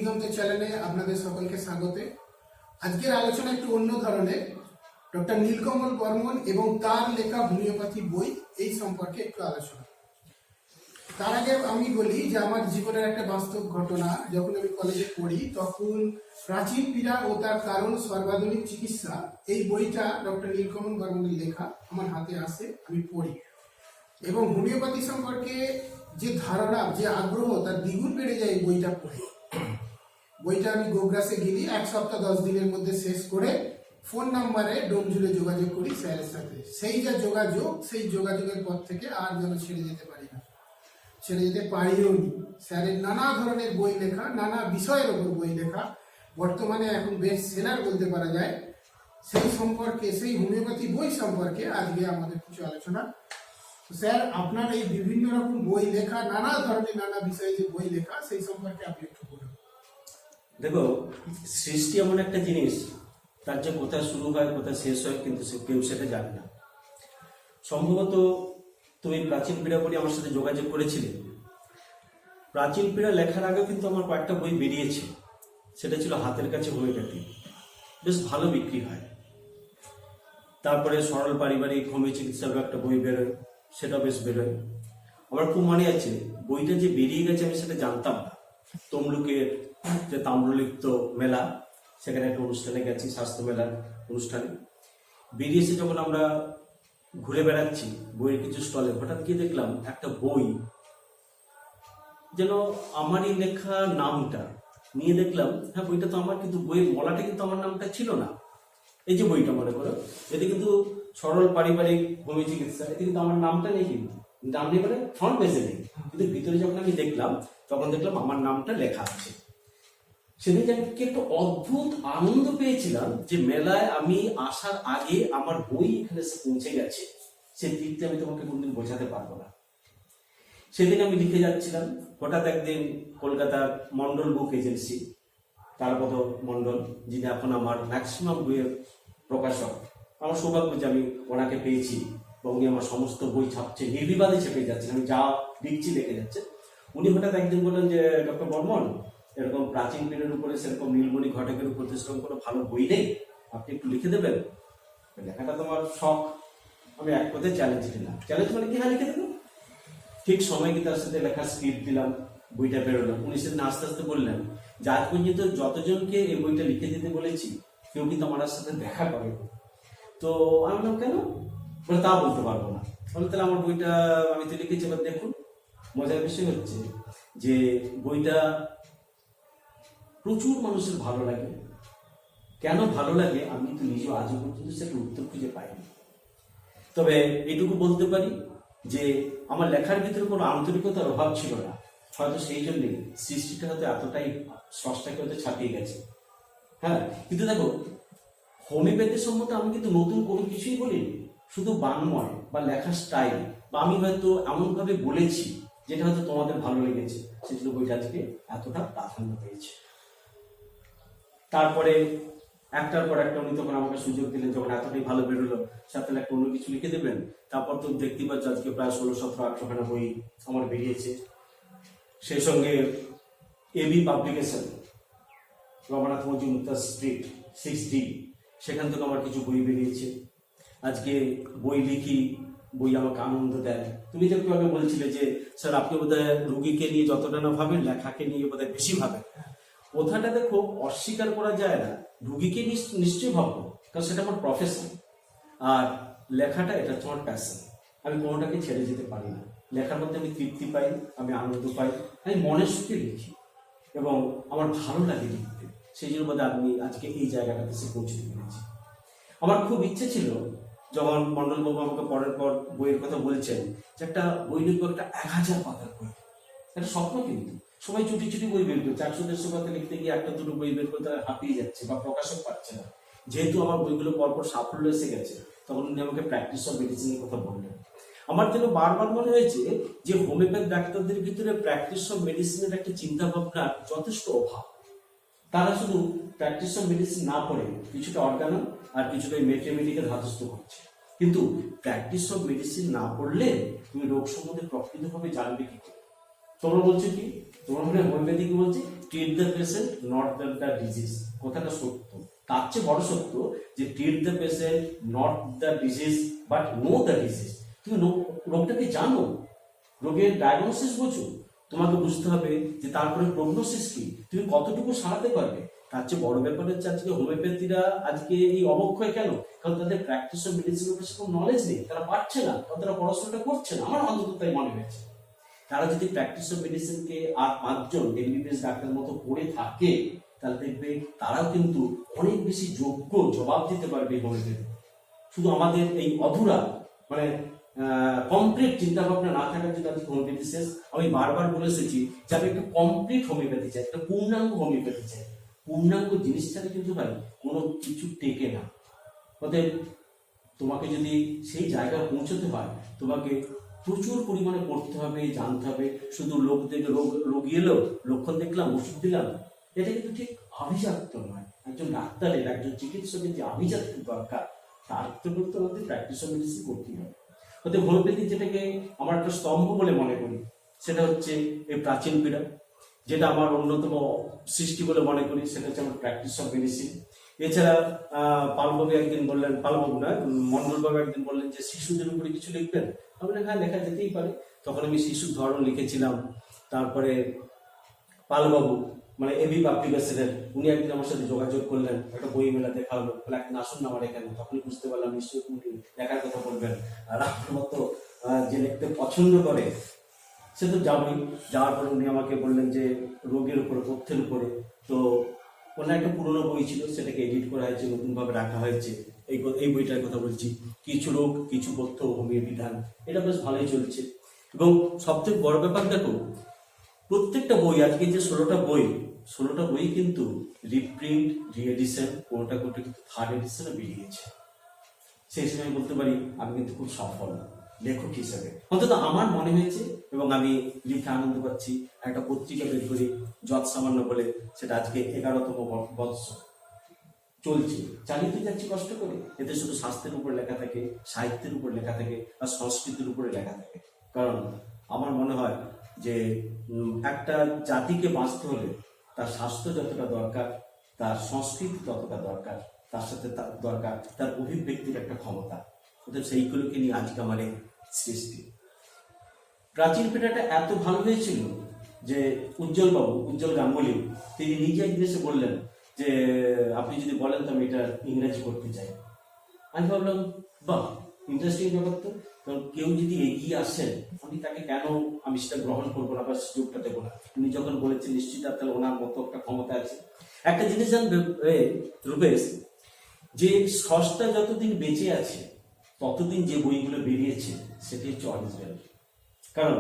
দিগন্ত চ্যানেলে আপনাদের সকলকে স্বাগতে। আজকের আলোচনা একটু অন্য ধরনের। ডক্টর নীলকমল বর্মন এবং তার লেখা হোমিওপ্যাথি বই এই সম্পর্কে একটু আলোচনা। তার আগে আমি বলি যে আমার জীবনের একটা বাস্তব ঘটনা। যখন আমি কলেজে পড়ি তখন প্রাচীন পীড়া ও তার কারণ সর্বাধুনিক চিকিৎসা এই বইটা ডক্টর নীলকমল বর্মনের লেখা আমার হাতে আসে, আমি পড়ি এবং হোমিওপ্যাথি সম্পর্কে যে ধারণা, যে আগ্রহ তার দ্বিগুণ বেড়ে যায় এই বইটা পড়ে। বইটা আমি গোগ্রাসে গেলি 1 সপ্তাহ 10 দিনের মধ্যে শেষ করে ফোন নাম্বারে ডোমজুড়ে যোগাযোগ করি স্যারের সাথে। সেই যে যোগাযোগ, সেই যোগাযোগের পর থেকে আর যেন ছেড়ে যেতে পারি না, ছেড়ে যেতে পারিও নি। স্যারের নানা ধরনের বই লেখা, নানা বিষয়ের ওপর বই লেখা, বর্তমানে এখন বেস্ট সেলার বলতে পারা যায়। সেই সম্পর্কে, সেই হোমিওপ্যাথি বই সম্পর্কে আজকে আমাদের কিছু আলোচনা। স্যার, আপনার এই বিভিন্ন রকম বই লেখা, নানা ধরনের নানা বিষয়ে যে বই লেখা, সেই সম্পর্কে আপনি একটু বলুন। দেখো, সৃষ্টি এমন একটা জিনিস, তার যে কোথায় শুরু হয় কোথায় শেষ হয় কিন্তু কেউ সেটা জানে না। সম্ভবত তুমি প্রাচীন পীড়া বলে আমার সাথে যোগাযোগ করেছিলে। প্রাচীন পীড়া লেখার আগে কিন্তু আমার কয়েকটা বই বেরিয়েছে, সেটা ছিল হাতের কাছে হোমিওপ্যাথি, বেশ ভালো বিক্রি হয়। তারপরে সরল পারিবারিক হোমিও চিকিৎসার একটা বই বেরোয়, সেটা বেশ বেরোয়। আমার খুব মনে আছে বইটা যে বেরিয়ে গেছে আমি সেটা জানতাম না। তমলুকের যে তাম্রলিপ্ত মেলা, সেখানে একটা অনুষ্ঠানে গেছি, স্বাস্থ্য মেলার অনুষ্ঠানে বেরিয়েছে। যখন আমরা ঘুরে বেড়াচ্ছি বইয়ের কিছু স্টলে, হঠাৎ গিয়ে দেখলাম একটা বই, যেন আমারই লেখা নামটা নিয়ে দেখলাম, হ্যাঁ বইটা তো আমার, কিন্তু বইয়ের মলাটা কিন্তু আমার নামটা ছিল না। এই যে বইটা মনে করো, এতে কিন্তু সরল পারিবারিক হোমিও চিকিৎসা, এতে কিন্তু আমার নামটা নেই, কিন্তু নাম নেই মানে ফ্রন্ট পেজে নেই, কিন্তু ভিতরে যখন আমি দেখলাম তখন দেখলাম আমার নামটা লেখা আছে। সেদিন আমি একটা অদ্ভুত আনন্দ পেয়েছিলাম যে মেলায় আমি আসার আগে আমার বই এখানে এসে পৌঁছে গেছে। সেই দিকটা আমি তোমাকে কোনদিন বোঝাতে পারবো না। সেদিন আমি লিখে যাচ্ছিলাম, হঠাৎ একদিন কলকাতার মন্ডল বুক এজেন্সি, তারপদ মন্ডল, যিনি এখন আমার ম্যাক্সিমাম বইয়ের প্রকাশক, আমার সৌভাগ্য যে আমি ওনাকে পেয়েছি এবং উনি আমার সমস্ত বই ছাপছে, নির্বিবাদে ছেপে যাচ্ছেন, আমি যা লিখছি লিখে যাচ্ছে। উনি হঠাৎ একদিন বললেন যে ডক্টর বর্মন, এরকম প্রাচীন পীড়ের উপরে সেরকম নীলমণি ঘটকের উপর সেরকম কোনো ভালো বই নেই, আপনি একটু লিখে দেবেন? লেখাটা তোমার শখ। আমি এক কথায় চ্যালেঞ্জ দিলাম। চ্যালেঞ্জ মানে কি? হ্যাঁ লিখে দেবো। ঠিক সময় কি তার সাথে লেখার স্ক্রিপ্ট দিলাম, বইটা বেরোলো। উনি সেদিন আস্তে আস্তে বললেন যে আজ পর্যন্ত যতজনকে এই বইটা লিখে দিতে বলেছি কেউ কিন্তু আমার সাথে দেখা করে। তো আমি বললাম কেন? বলে তা বলতে পারবো না। বলে তাহলে আমার বইটা আমি তো লিখেছি, এবার দেখুন। মজার বিষয় হচ্ছে যে বইটা প্রচুর মানুষের ভালো লাগে। কেন ভালো লাগে আমি তো নিজেও আজও পর্যন্ত সেটা উত্তর খুঁজে পাইনি। তবে এটুকু বলতে পারি যে আমার লেখার ভিতরে কোনো আন্তরিকতার অভাব ছিল না, হয়তো সেই জন্যে সৃষ্টিটা হয়তো এতটাই স্রষ্টাকে হয়তো ছাপিয়ে গেছে। হ্যাঁ, কিন্তু দেখো, হোমিওপ্যাথি সম্বন্ধে আমি কিন্তু নতুন কোনো কিছুই বলিনি, শুধু বাংময় বা লেখার স্টাইল, বা আমি হয়তো এমনভাবে বলেছি যেটা হয়তো তোমাদের ভালো লেগেছে, সেগুলো বইটা আজকে এতটা প্রাধান্য পেয়েছে। তারপরে একটার পর একটা উনি তখন আমাকে সুযোগ দিলেন, যখন এতটাই ভালো বেরোলো সাথে একটা অন্য কিছু লিখে দেবেন। তারপর তো দেখতে পাচ্ছ আজকে প্রায় 16-17-18খানা বই আমার বেরিয়েছে। সেই সঙ্গে AB publication, Rabindranath Majumdar street 6D, সেখান থেকে আমার কিছু বই বেরিয়েছে। আজকে বই লিখি, বই আমাকে আনন্দ দেয়। তুমি যে একটু আগে বলছিলে যে স্যার আপনি বোধহয় রুগীকে নিয়ে যতটা না ভাবেন লেখাকে নিয়ে বোধহয় বেশি ভাবেন। কথাটা দেখো অস্বীকার করা যায় না, রুগীকে নিশ্চয়ই ভাববো, কারণ সেটা আমার প্রফেশন। আর লেখাটা এটা তোমার প্যাশন। আমি কোনোটাকে ছেড়ে যেতে পারি না। লেখার মধ্যে আমি তৃপ্তি পাই, আমি আনন্দ পাই, আমি মনের সুখে লিখি এবং আমার ভালো লাগে লিখতে। সেই জন্য বোধহয় আমি আজকে এই জায়গাটাতে এসে পৌঁছতে পেরেছি। আমার খুব ইচ্ছে ছিল, যখন মন্ডলবাবু আমাকে পরের পর বইয়ের কথা বলছেন যে একটা বই লিখবো, একটা 1000 পাতার বই, একটা স্বপ্ন। কিন্তু সবাই চুটি চুটি বই বের করছে, 150 পাতা লিখতে গিয়ে একটা দুটো বই বের করতে হাঁপিয়ে যাচ্ছে বা প্রকাশক পাচ্ছে না। যেহেতু আমার বইগুলো পরপর সাফল্য এসে গেছে, তখন উনি আমাকে প্র্যাকটিস অফ মেডিসিনের কথা বললেন। আমার যেন বারবার মনে হয়েছে যে হোমিওপ্যাথ ডাক্তারদের ভিতরে প্র্যাকটিস অফ মেডিসিনের একটা চিন্তা ভাবনার যথেষ্ট অভাব। তারা শুধু প্র্যাকটিস অফ মেডিসিন না পড়ে কিছুটা অর্গানো আর কিছুটা ম্যাথমেটিক্যাল ধাতস্থ করছে, কিন্তু প্র্যাকটিস অফ মেডিসিন না পড়লে তুমি রোগ সম্বন্ধে প্রকৃতভাবে জানবে কি করে? তোমরা বলছো কি, তোমরা মনে হোমিওপ্যাথি কি বলছে, treat the patient not the disease. কথাটা সত্য, তার চেয়ে বড় সত্য যে treat the patient not the disease but know the disease. তুমি রোগটাকে জানো, রোগের ডায়াগনোসিস বোঝো, তোমাকে বুঝতে হবে যে তারপরে প্রগনোসিস কি, তুমি কতটুকু সারাতে পারবে। তার চেয়ে বড় ব্যাপার হচ্ছে আজকে হোমিওপ্যাথিরা আজকে এই অবক্ষয় কেন, কারণ তাদের প্র্যাকটিস অফ মেডিসিনের উপর সেরকম নলেজ নেই, তারা পারছে না, তারা পড়াশোনাটা করছে না, আমার অন্তত তাই মনে হয়েছে। তারা যদি প্র্যাকটিস অফ মেডিসিনকে আর 5 জন এমবিবিএস ডাক্তার মতো পড়ে থাকে, তাহলে দেখবে তারাও কিন্তু অনেক বেশি যোগ্য জবাব দিতে পারবে হোমিওপ্যাথি। শুধু আমাদের এই অধুরা মানে কমপ্লিট চিন্তা ভাবনা না থাকার জন্য আজকে হোমিওপ্যাথি শেষ। আমি বারবার বলে এসেছি যে আমি একটা কমপ্লিট হোমিওপ্যাথি চাই, একটা পূর্ণাঙ্গ হোমিওপ্যাথি চাই। পূর্ণাঙ্গ জিনিসটাকে কিন্তু ভাই কোনো কিছু টেকে না। অতএব তোমাকে যদি সেই জায়গায় পৌঁছতে হয়, তোমাকে প্রচুর পরিমাণে পড়তে হবে, জানতে হবে। শুধু লোক দেখে রোগী এলো, লক্ষণ দেখলাম, ওষুধ দিলাম, এটা কিন্তু ঠিক আভিজাত্য নয়। একজন ডাক্তারের, একজন চিকিৎসকের যে আভিজাত্য দরকার, তার তো করতে আমাদের প্র্যাকটিস অফ মেডিসিন করতেই হবে। অতএব হোমিওপ্যাথি যেটাকে আমার একটা স্তম্ভ বলে মনে করি, সেটা হচ্ছে এই প্রাচীন পীড়া, যেটা আমার অন্যতম সৃষ্টি বলে মনে করি, সেটা হচ্ছে আমার প্র্যাকটিস অফ মেডিসিন। এছাড়া পালবাবু একদিন বললেন, পালবাবু না মন্ডলবাবু একদিন বললেন যে শিশুদের উপরে কিছু লিখবেন। আমি হ্যাঁ, লেখা যেতেই পারে। তখন আমি শিশুর ধরন লিখেছিলাম। তারপরে পালবাবু মানে এবি পাবলিকেশনের উনি একদিন আমার সাথে যোগাযোগ করলেন, একটা বই মেলা দেখা হলো, একদিন আসুন না আমার এখানে। তখনই বুঝতে পারলাম নিশ্চয়ই উনি লেখার কথা বলবেন। আর আমার মতো যে লিখতে পছন্দ করে সে তো যাবই। যাওয়ার পরে উনি আমাকে বললেন যে রোগের উপরে, তথ্যের উপরে। তো ওনার একটা পুরোনো বই ছিল, সেটাকে এডিট করা হয়েছে, নতুনভাবে রাখা হয়েছে। এই বইটার কথা বলছি, কিছু রোগ কিছু তথ্য হোমিও বিধান। এটা বেশ ভালোই চলছে। এবং সবথেকে বড় ব্যাপার দেখো, প্রত্যেকটা বই, আজকে যে 16টা বই কিন্তু রিপ্রিন্ট, রিএডিশন, কোনটা কিন্তু 3rd এডিশনে বেরিয়েছে। সেই সময় বলতে পারি আমি কিন্তু খুব সফল লেখক হিসেবে, অন্তত আমার মনে হয়েছে। এবং আমি লিখে আনন্দ পাচ্ছি। একটা পত্রিকা বের করি যৎ সামান্য বলে, সেটা আজকে 11তম বর্ষ চলছে, চালিয়ে যাচ্ছি কষ্ট করে। এতে শুধু স্বাস্থ্যের উপর লেখা থাকে, সাহিত্যের উপর লেখা থাকে, আর সংস্কৃতির উপরে লেখা থাকে। কারণ আমার মনে হয় যে একটা জাতিকে বাঁচতে হলে তার স্বাস্থ্য যতটা দরকার, তার সংস্কৃতি ততটা দরকার, তার সাথে তার দরকার তার অভিব্যক্তির একটা ক্ষমতা। অর্থাৎ সেইগুলোকে নিয়ে আজকে আমার এই সৃষ্টি। প্রাচীন পীড়াটা এত ভালো হয়েছিল যে উজ্জ্বল গাঙ্গুলি তিনি নিজে একদিন এসে বললেন যে আপনি যদি বলেন তো আমি এটা ইংরেজি করতে চাই। আমি ভাবলাম বাহ, ইন্টারেস্টিং ব্যাপার তো। কারণ কেউ যদি এগিয়ে আসেন, আমি সেটা গ্রহণ করবো না বা সুযোগটা দেবো না। উনি যখন বলেছেন নিশ্চিত তাহলে ওনার মতো একটা ক্ষমতা আছে। একটা জিনিস জানবে রূপেশ, যে স্রষ্টা যতদিন বেঁচে আছে ততদিন যে বইগুলো বেরিয়েছে সেটি হচ্ছে অরিজিনাল। কারণ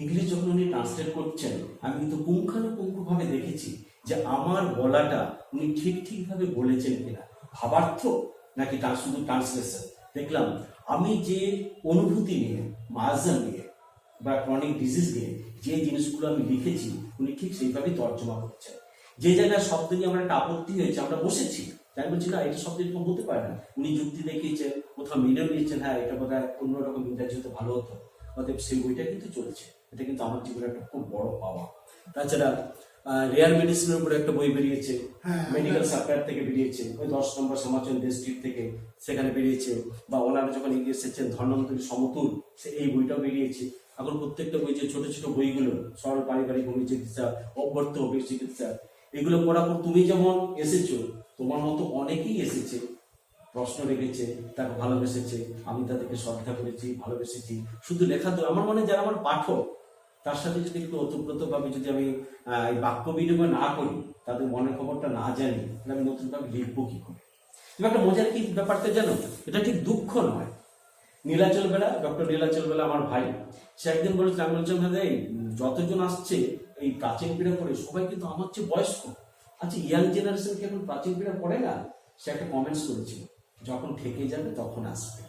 ইংলিশ যখন উনি ট্রান্সলেট করছেন, আমি কিন্তু পুঙ্খানুপুঙ্খভাবে দেখেছি যে আমার বলাটা উনি ঠিকভাবে বলেছেন কিনা, ভাবার্থ নাকি শুধু ট্রান্সলেশন। দেখলাম আমি যে অনুভূতি নিয়ে, মার্জন নিয়ে বা ক্রনিক ডিজিজ নিয়ে যে জিনিসগুলো আমি লিখেছি, উনি ঠিক সেইভাবেই তর্জমা করছেন। যে জায়গায় শব্দ নিয়ে আমার একটা আপত্তি হয়েছে, আমরা বসেছি, তাই বলছি না এটা শব্দ এরকম হতে পারে না, উনি যুক্তি দেখিয়েছেন, কোথাও মেনেও নিয়েছেন, হ্যাঁ এটা বোধহয় অন্যরকম ইংরাজি হতে ভালো হতো। অতএব সেই বইটা কিন্তু চলছে। এটা কিন্তু আমার জীবনে একটা খুব বড় পাওয়া। তাছাড়া রেয়ার মেডিসিনের উপরে একটা বই বেরিয়েছে, মেডিকেল সাপ্লায়ার থেকে বেরিয়েছে, ওই 10 নম্বর সমাচন ডিস্ট্রিক্ট থেকে সেখানে বেরিয়েছে। বা ওনারা যখন এগিয়ে এসেছেন ধন্বন্তরী সমতুল, এই বইটাও বেরিয়েছে। এখন প্রত্যেকটা বই, যে ছোট ছোট বইগুলো, সরল পারিবারিক হোমিও চিকিৎসা, অব্যর্থ হোমিও চিকিৎসা, এগুলো পড়ার পর তুমি যেমন এসেছো, তোমার মতো অনেকেই এসেছে, প্রশ্ন রেখেছে, তাকে ভালোবেসেছে, আমি তাদেরকে শ্রদ্ধা করেছি, ভালোবেসেছি। শুধু লেখা তো আমার মনে, যারা আমার পাঠক, তার সাথে যদি একটু ওতপ্রোতভাবে যদি আমি বাক্য বিনিময় না করি, তাদের মনের খবরটা না জানি, তাহলে আমি নতুনভাবে লিখবো কি করে। তুমি একটা মজার কি ব্যাপারটা জানো, এটা ঠিক দুঃখ নয়। ডক্টর নীলাচল বেলা আমার ভাই, সে একদিন বলেছে, আমি বলছিলাম হ্যাঁ যতজন আসছে এই প্রাচীন পীড়া পড়ে, সবাই কিন্তু আমার চেয়ে বয়স্ক। আচ্ছা, ইয়াং জেনারেশন কি এখন প্রাচীন পীড়া পড়ে না? সে একটা কমেন্টস করেছিল, যখন ঠেকে যাবে তখন আসবে।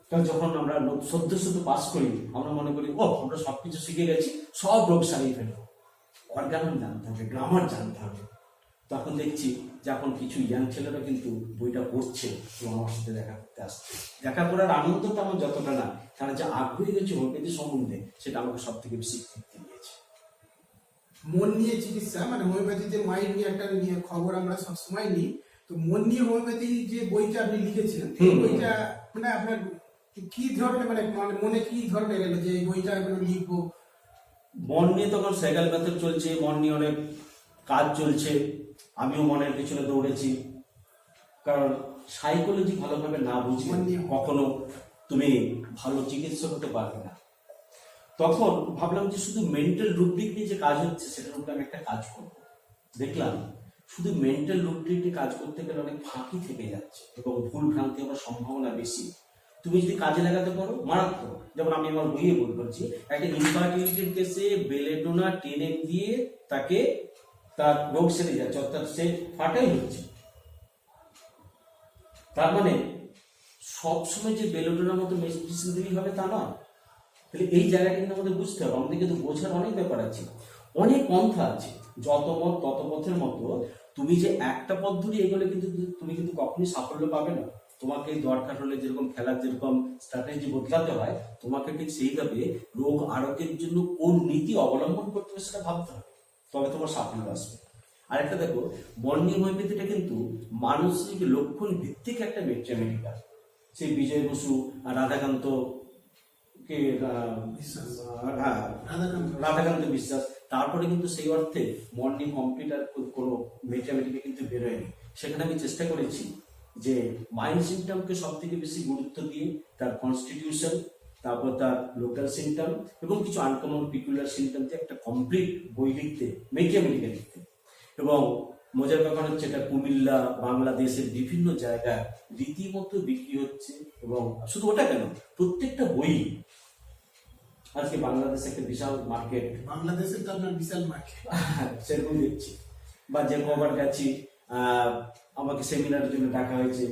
কারণ যখন আমরা সদ্য পাস করি, আমরা মনে করি আমরা সবকিছু শিখে গেছি, সব রোগ সারিয়ে ফেলবো। অর্গানন জানতে হবে, গ্রামার জানতে হবে। তখন দেখছি যে এখন কিছু ইয়াং ছেলেরা কিন্তু বইটা পড়ছে এবং আমার সাথে দেখা করতে আসছে। দেখা করার আনন্দটা আমার যতটা না, তারা যে আগ্রহী হয়েছে হোমিওপ্যাথি সম্বন্ধে, সেটা আমাকে সব থেকে বেশি তৃপ্তি দিয়েছে। মন নিয়ে চিকিৎসা, মানে হোমিওপ্যাথিতে মাইন্ড নিয়ে একটা নিয়ে খবর আমরা সবসময় নিই। তো মন নিয়ে হোমিওপ্যাথি যে বইটা আপনি লিখেছেন, এই বইটা মানে আপনার কি ধরনের, মানে মনে কি ধরনের এলো যে এই বইটা এগুলো লিখবো? মন নিয়ে তখন সাইকেল মেথড চলছে, মন নিয়ে অনেক কাজ চলছে, আমিও মনের পিছনে দৌড়েছি। কারণ সাইকোলজি ভালোভাবে না বুঝলে কখনো তুমি ভালো চিকিৎসক হতে পারবে না। তখন ভাবলাম যে শুধু মেন্টাল রুব্রিক নিয়ে যে কাজ হচ্ছে সেটার উপরে আমি একটা কাজ করব। দেখলাম শুধু মেন্টাল রুব্রিক নিয়ে কাজ করতে গেলে অনেক ফাঁকি থেকে যাচ্ছে এবং ভুল ভ্রান্তি হওয়ার সম্ভাবনা বেশি। তুমি যদি কাজে লাগাতে পারো মারাত্মক। যেমন আমি আমার বইয়ে বলছি, একটা ইনফার্টিলিটির কেসে বেলেডোনা 10 দিয়ে তাকে তার রোগ সেরে যাচ্ছে, অর্থাৎ সে ফার্টাইল হচ্ছে। তার মানে সবসময় যে বেলেডোনার মতো মেডিসিন দিলেই হবে তা নয়। তাহলে এই জায়গাটা কিন্তু আমাদের বুঝতে হবে, আমাদের কিন্তু বোঝার অনেক ব্যাপার আছে, অনেক পন্থা আছে। যত মত তত পথের মতো তুমি যে একটা পদ্ধতি এগুলো কিন্তু তুমি কিন্তু কখনোই সাফল্য পাবে না। তোমাকে দরকার হলে যেরকম খেলার যেরকম স্ট্র্যাটেজি বদলাতে হয়, তোমাকে ঠিক সেইভাবে রোগ আরোগ্যের জন্য কোন নীতি অবলম্বন করতে হবে সেটা ভাবতে হবে, তবে তোমার সাফল্য আসবে। আরেকটা দেখো, বর্ণীয় হোমিওপ্যাথিটা কিন্তু মানসিক লক্ষণ ভিত্তিক একটা মেডিকেল। সেই বিজয় বসু আর রাধাকান্ত রাধাকান্ত বিশ্বাস, তারপরে কিন্তু সেই অর্থে মর্নিং কম্পিউটার কোনো মেথামেটিকে কিন্তু বেরোয়নি। সেখানে আমি চেষ্টা করেছি যে মাইন্ড সিমটমকে সব থেকে বেশি গুরুত্ব দিয়ে তার কনস্টিটিউশন, তারপর তার লোকাল সিমটম এবং কিছু আনকমন পিকুলার সিমটম দিয়ে একটা কমপ্লিট বই লিখতে, মেথামেটিকে লিখতে। এবং মজার ব্যাপার হচ্ছে এটা কুমিল্লা, বাংলাদেশের বিভিন্ন জায়গায় রীতিমতো বিক্রি হচ্ছে। এবং শুধু ওটা কেন, প্রত্যেকটা বই আজকে বাংলাদেশে একটা বিশাল মার্কেট, বাংলাদেশে তো আপনার বিশাল মার্কেট সেরকম দেখছি। বা যে কবার গেছি, আমাকে সেমিনারের জন্য ডাকা হয়েছে,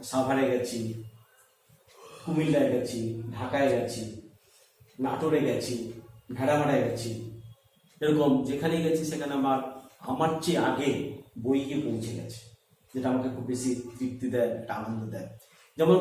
সাভারে গেছি, কুমিল্লায় গেছি, ঢাকায় গেছি, নাটোরে গেছি, ভেড়ামারায় গেছি, এরকম যেখানেই গেছি সেখানে আমার চেয়ে আগে বই গিয়ে পৌঁছে গেছে, যেটা আমাকে খুব বেশি তৃপ্তি দেয়, একটা আনন্দ দেয়। যেমন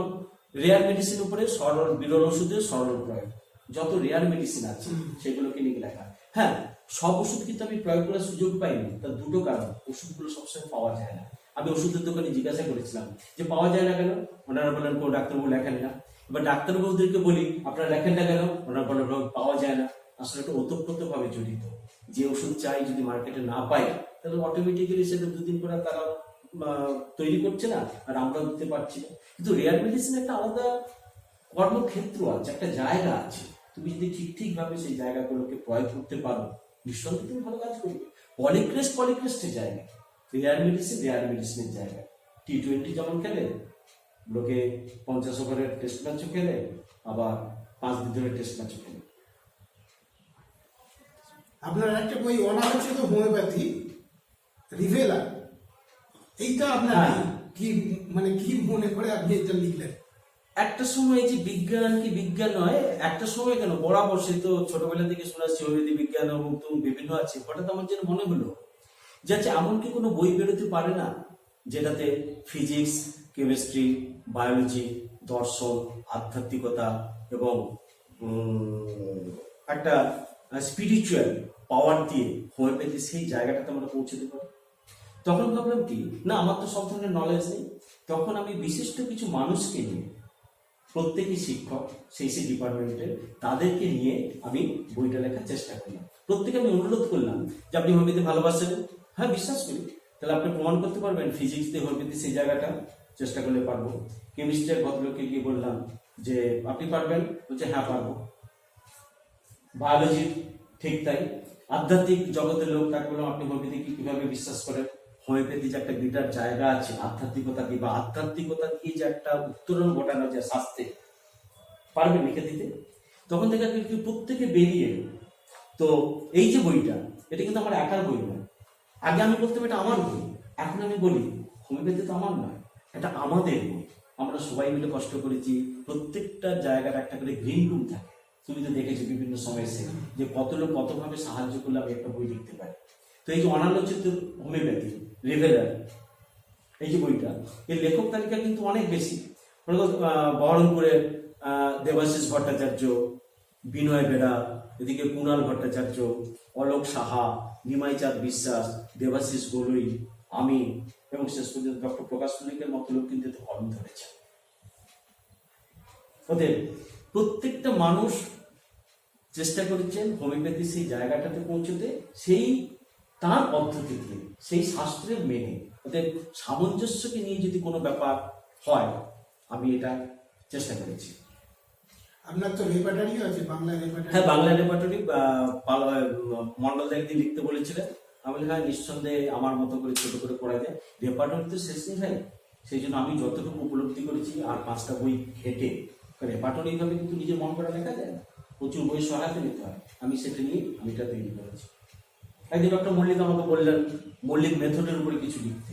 রেয়ার মেডিসিন উপরে সরল বিরল ওষুধের সরল প্রয়োগ, যত রেয়ার মেডিসিন আছে সেগুলোকে নিয়ে লেখা। হ্যাঁ, সব ওষুধ কিন্তু আমি প্রয়োগ করার সুযোগ পাইনি, তার দুটো কারণ। ওষুধগুলো সবসময় পাওয়া যায় না। আমি ওষুধের দোকানে জিজ্ঞাসা করেছিলাম যে পাওয়া যায় না কেন, ওনারা বললেন কোনো ডাক্তারবাবু লেখেন না। এবার ডাক্তারবাবুদেরকে বলি আপনারা লেখেন না কেন, ওনারা বলেন পাওয়া যায় না। আসলে একটা ওতপ্রোতভাবে জড়িত। যে ওষুধ চাই যদি মার্কেটে না পাই, তাহলে অটোমেটিক্যালি সেটা দুদিন পরে তারা তৈরি করছে না, আর আমরাও দিতে পারছি না। কিন্তু রেয়ার মেডিসিন একটা আলাদা কর্মক্ষেত্র আছে, একটা জায়গা আছে। তুমি যদি ঠিক ভাবে সেই জায়গাগুলোকে প্রয়োগ করতে পারো, নিঃসন্দেহে তুমি ভালো কাজ করবে। পলিক্রেস্টের জায়গা, রেয়ার মেডিসিনের জায়গা। T20 যেমন খেলে লোকে 50 ওভারের টেস্ট ম্যাচও খেলে, আবার 5 দিনের টেস্ট ম্যাচও খেলে। আপনার একটা বই অনালোচিত হোমিওপ্যাথি রিভেলার, এইটা আপনার কি মানে কি মনে করে আপনি এটা লিখলেন? একটা সময় যে বিজ্ঞান কি বিজ্ঞান নয়, একটা সময় কেন বরাবর, সে তো ছোটবেলা থেকে শুনে আসছি হোমিওপ্যাথি বিজ্ঞান এবং বিভিন্ন আছে। হঠাৎ আমার যেন মনে হলো যে আচ্ছা এমন কি কোনো বই বেরোতে পারে না যেটাতে ফিজিক্স, কেমিস্ট্রি, বায়োলজি, দর্শন, আধ্যাত্মিকতা এবং একটা স্পিরিচুয়াল পাওয়ার দিয়ে হোমিওপ্যাথি সেই জায়গাটাতে আমরা পৌঁছতে পারি। তখন ভাবলাম কি না, আমার তো সব ধরনের নলেজ নেই। তখন আমি বিশিষ্ট কিছু মানুষকে নিয়ে, প্রত্যেকই শিক্ষক সেই ডিপার্টমেন্টের, তাদেরকে নিয়ে আমি বইটা লেখার চেষ্টা করলাম। প্রত্যেকে আমি অনুরোধ করলাম যে আপনি হোমিওপ্যাথি ভালোবাসেন, হ্যাঁ বিশ্বাস করি, তাহলে আপনি প্রমাণ করতে পারবেন ফিজিক্স দিয়ে হোমিওপ্যাথি সেই জায়গাটা, চেষ্টা করলে পারবো। কেমিস্ট্রির ভদ্রলোককে গিয়ে বললাম যে আপনি পারবেন, বলছে হ্যাঁ পারবো। বায়োলজি ঠিক তাই। আধ্যাত্মিক জগতের লোক, তাকে বললাম আপনি হোমিওপ্যাথি কিভাবে বিশ্বাস করেন, হোমিওপ্যাথি যে একটা বিরাট জায়গা আছে আধ্যাত্মিকতা দিয়ে, বা আধ্যাত্মিকতা দিয়ে যে একটা উত্তরণ ঘটানো যায় স্বাস্থ্যে, পারবে লিখে দিতে। তখন থেকে প্রত্যেকে বেরিয়ে এলো। তো এই যে বইটা, এটা কিন্তু আমার একার বই নয়। আগে আমি বলতাম এটা আমার বই, এখন আমি বলি হোমিওপ্যাথি তো আমার নয়, এটা আমাদের বই। আমরা সবাই মিলে কষ্ট করেছি। প্রত্যেকটা জায়গার একটা করে গ্রিন রুম থাকে, তুমি তো দেখেছো বিভিন্ন সময় এসে যে কত লোক কতভাবে সাহায্য করলে আমি একটা বই লিখতে পারি। তো এই যে অনালোচিত হোমিওপ্যাথি রিভেলার, এই যে বইটা, এর লেখক তালিকা কিন্তু অনেক বেশি। বহরমপুরের দেবাশিস ভট্টাচার্য, বিনয় বেরা, এদিকে কুণাল ভট্টাচার্য, অলোক সাহা, নিমাই চাঁদ বিশ্বাস, দেবাশিস গলই, আমি এবং শেষ পর্যন্ত ডক্টর প্রকাশ মল্লিকের মতো লোক কিন্তু এতে কলম ধরেছে। ওদের প্রত্যেকটা মানুষ চেষ্টা করেছেন হোমিওপ্যাথি সেই জায়গাটাতে পৌঁছতে, সেই তার পদ্ধতিতে, সেই শাস্ত্রের মেনে। ওদের সামঞ্জস্যকে নিয়ে যদি কোনো ব্যাপার হয়, আমি এটা চেষ্টা করেছি। আপনার তো রেপার্টারিও আছে, বাংলা রেপার্টারি। হ্যাঁ, বাংলা রেপার্টরি মন্ডল একদিন লিখতে বলেছিলেন। আমি বলি হ্যাঁ, নিঃসন্দেহে আমার মতো করে ছোট করে পড়া যায়। রেপার্টরি তো শেষ নেই ভাই। সেই জন্য আমি যতটুকু উপলব্ধি করেছি, আর 5টা বই ঘেটে, রেপার্টরি ভাবে কিন্তু নিজের মন করা লেখা যায় না, প্রচুর বই সহায়তা নিতে হয়। আমি সেটা নিয়ে আমি এটা তৈরি করেছি। একদিন ডক্টর মল্লিক আমাকে বললেন মল্লিক মেথডের উপরে কিছু লিখতে।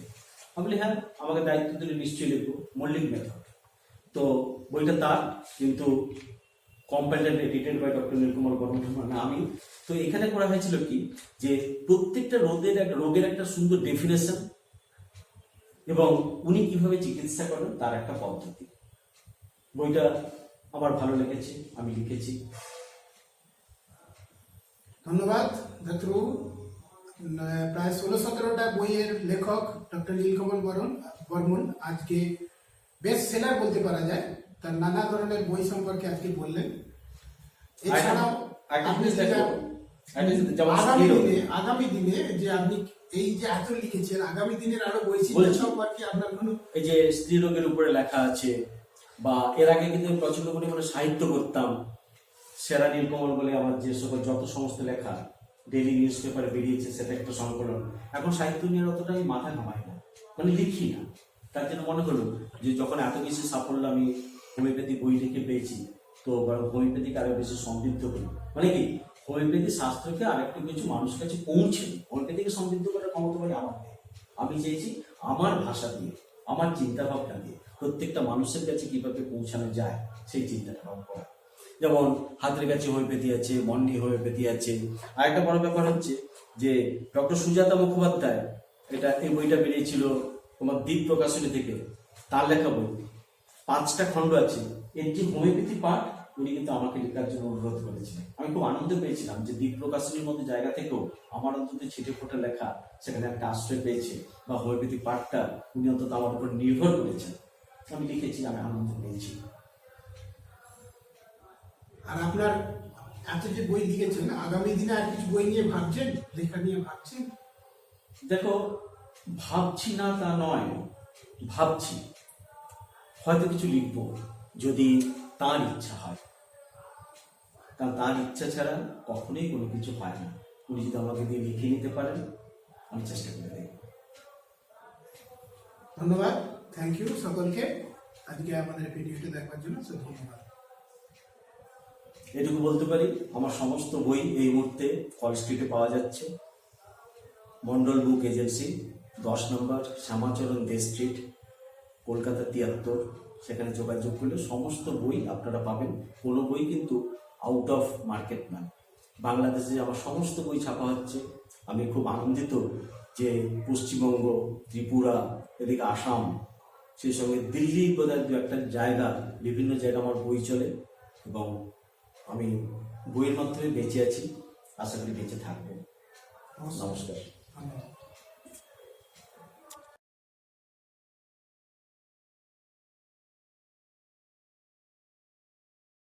আমি বলি হ্যাঁ, আমাকে দায়িত্ব দিলে নিশ্চয়ই লিখবো মল্লিক মেথড। তো বইটা তার, কিন্তু compiled and edited by doctor Nilkamal Barman, মানে আমি। তো এখানে করা হয়েছিল কি, যে প্রত্যেকটা রোগের একটা সুন্দর ডেফিনেশন এবং উনি কিভাবে চিকিৎসা করেন তার একটা পদ্ধতি। বইটা আমার ভালো লেগেছে, আমি লিখেছি। ধন্যবাদ ডাক্তারবাবু। প্রায় 16-17টা বইয়ের লেখক ডক্টর নীলকমল বর্মন আজকে বেস্ট সেলার বলতে পারা যায়, তার নানা ধরনের বই সম্পর্কে আজকে বললেন। এছাড়াও আপনি আগামী দিনে যে আপনি এই যে এত লিখেছেন, আগামী দিনের আরো বই সম্পর্কে আপনার কোনো, এই যে স্ত্রী রোগের উপরে লেখা আছে, বা এর আগে কিন্তু আমি প্রচন্ড পরিমাণে সাহিত্য করতাম। সেরা নীলকমল বলে আমার যে সকল যত সমস্ত লেখা ডেইলি নিউজ পেপারে বেরিয়েছে, সেটা একটা সংকলন। এখন সাহিত্য নিয়ে অতটা আমি মাথা ঘামাই না, মানে লিখি না। তার জন্য মনে হলো যে যখন এত বেশি সাফল্য আমি হোমিওপ্যাথি বই লিখে পেয়েছি, তো হোমিওপ্যাথিকে আরো বেশি সমৃদ্ধ করি। মানে কি, হোমিওপ্যাথি শাস্ত্রকে আরেকটু কিছু মানুষের কাছে পৌঁছে, হোমিওপ্যাথিকে সমৃদ্ধ করার ক্ষমতা পাই আমার নেই। আমি চেয়েছি আমার ভাষা দিয়ে, আমার চিন্তা ভাবনা দিয়ে প্রত্যেকটা মানুষের কাছে কিভাবে পৌঁছানো যায় সেই চিন্তাটা ভাবনা করা। যেমন হাতের কাছে হোমিওপ্যাথি আছে, মন্ডি হোমিওপ্যাথি আছে। আর একটা বড় ব্যাপার হচ্ছে যে ডক্টর সুজাতা মুখোপাধ্যায়, এই বইটা বেরিয়েছিল তোমার দ্বীপ প্রকাশনী থেকে, তার লেখা বই, 5টা খণ্ড আছে। এর যে হোমিওপ্যাথি পাঠ, উনি কিন্তু আমাকে লেখার জন্য অনুরোধ করেছিলেন। আমি খুব আনন্দ পেয়েছিলাম যে দ্বীপ প্রকাশনীর মধ্যে জায়গা থেকেও আমার অন্তত ছিটে ফোটা লেখা সেখানে একটা আশ্রয় পেয়েছে, বা হোমিওপ্যাথি পাঠটা উনি অন্তত আমার উপর নির্ভর করেছেন। আমি লিখেছি, আমি আনন্দ পেয়েছি। আর আপনার এত যে বই লিখেছেন, আগামী দিনে আর কিছু বই নিয়ে ভাবছেন, লেখা নিয়ে ভাবছেন? দেখো, ভাবছি না তা নয়, ভাবছি হয়তো কিছু লিখবো, যদি তার ইচ্ছা হয়। কারণ তার ইচ্ছা ছাড়া কখনোই কোনো কিছু হয় না। উনি যদি আমাকে দিয়ে লিখে নিতে পারেন, আমি চেষ্টা করে দেখব। ধন্যবাদ, থ্যাংক ইউ সকলকে আজকে আমাদের ভিডিওটা দেখবার জন্য। ধন্যবাদ। এটুকু বলতে পারি, আমার সমস্ত বই এই মুহূর্তে কল স্ট্রিটে পাওয়া যাচ্ছে। মন্ডল বুক এজেন্সি, 10 নম্বর শ্যামাচরণ দে স্ট্রিট, কলকাতা 73। সেখানে যোগাযোগ করলে সমস্ত বই আপনারা পাবেন। কোনো বই কিন্তু আউট অফ মার্কেট নয়। বাংলাদেশে আমার সমস্ত বই ছাপা হচ্ছে। আমি খুব আনন্দিত যে পশ্চিমবঙ্গ, ত্রিপুরা, এদিকে আসাম, সেই সঙ্গে দিল্লি বোধহয় 2-1টা জায়গা, বিভিন্ন জায়গায় আমার বই চলে, এবং আমি বইয়ের মাধ্যমে বেঁচে আছি, আশা করি বেঁচে থাকবো। নমস্কার। ধন্যবাদ।